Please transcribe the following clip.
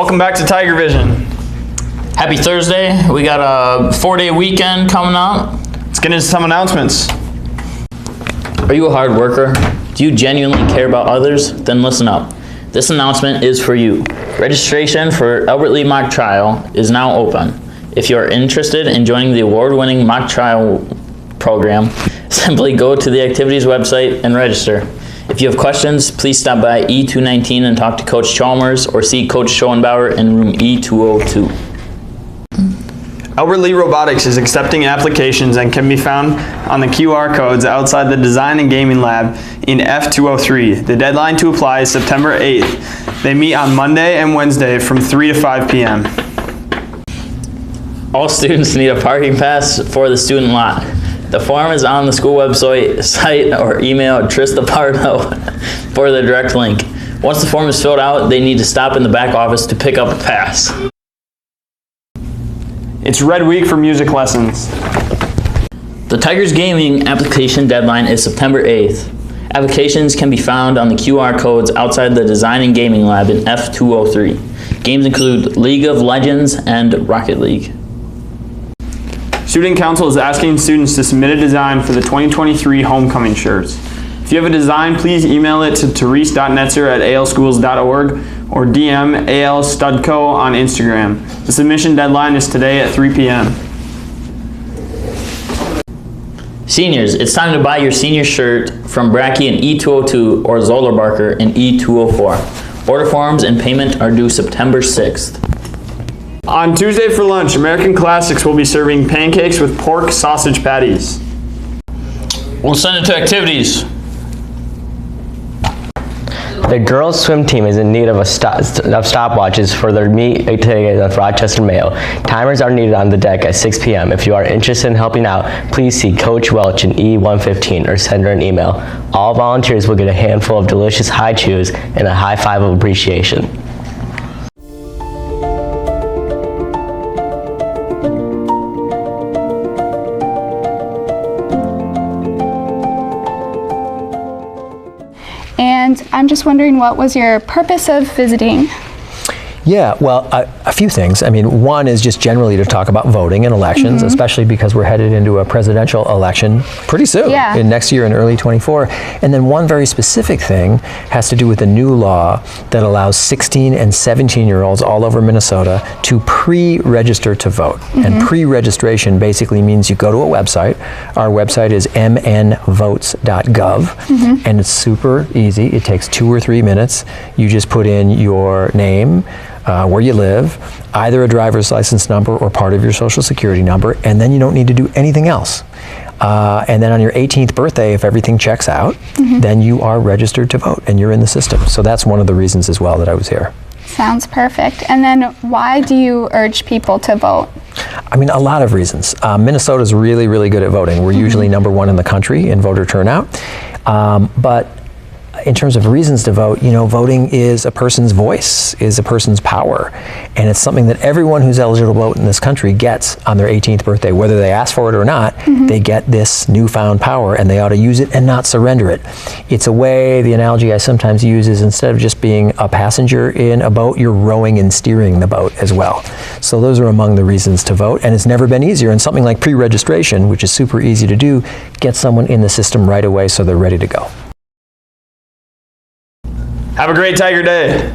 Welcome back to Tiger Vision. Happy Thursday. We got a 4-day weekend coming up. Let's get into some announcements. Are you a hard worker? Do you genuinely care about others? Then listen up. This announcement is for you. Registration for Albert Lea Mock Trial is now open. If you are interested in joining the award-winning mock trial program, simply go to the activities website and register. If you have questions, please stop by E219 and talk to Coach Chalmers or see Coach Schoenbauer in room E202. Albert Lea Robotics is accepting applications and can be found on the QR codes outside the Design and Gaming Lab in F203. The deadline to apply is September 8th. They meet on Monday and Wednesday from 3 to 5 p.m. All students need a parking pass for the student lot. The form is on the school website or email Trista Pardo for the direct link. Once the form is filled out, they need to stop in the back office to pick up a pass. It's Red Week for music lessons. The Tigers Gaming application deadline is September 8th. Applications can be found on the QR codes outside the Design and Gaming Lab in F203. Games include League of Legends and Rocket League. Student Council is asking students to submit a design for the 2023 homecoming shirts. If you have a design, please email it to therese.netzer@alschools.org or DM AL Studco on Instagram. The submission deadline is today at 3 p.m. Seniors, it's time to buy your senior shirt from Brackey in E202 or Zoller Barker in E204. Order forms and payment are due September 6th. On Tuesday for lunch, American Classics will be serving pancakes with pork sausage patties. We'll send it to activities. The girls' swim team is in need of stopwatches for their meet today at Rochester Mayo. Timers are needed on the deck at 6 p.m. If you are interested in helping out, please see Coach Welch in E115 or send her an email. All volunteers will get a handful of delicious high chews and a high five of appreciation. And I'm just wondering, what was your purpose of visiting? Yeah, well, a few things. I mean, one is just generally to talk about voting and elections, especially because we're headed into a presidential election pretty soon, in next year in early 24. And then one very specific thing has to do with the new law that allows 16 and 17-year-olds all over Minnesota to pre-register to vote. And pre-registration basically means you go to a website. Our website is mnvotes.gov, and it's super easy. It takes 2 or 3 minutes. You just put in your name, where you live, either a driver's license number or part of your social security number, and then you don't need to do anything else. And then on your 18th birthday, if everything checks out, then you are registered to vote and you're in the system. So that's one of the reasons as well that I was here. Sounds perfect. And then why do you urge people to vote? I mean, a lot of reasons. Minnesota's really, really good at voting. We're usually #1 in the country in voter turnout. But in terms of reasons to vote, you know, voting is a person's voice, is a person's power. And it's something that everyone who's eligible to vote in this country gets on their 18th birthday. Whether they ask for it or not, they get this newfound power and they ought to use it and not surrender it. It's a way, the analogy I sometimes use is instead of just being a passenger in a boat, you're rowing and steering the boat as well. So those are among the reasons to vote, and it's never been easier. And something like pre-registration, which is super easy to do, gets someone in the system right away so they're ready to go. Have a great Tiger Day.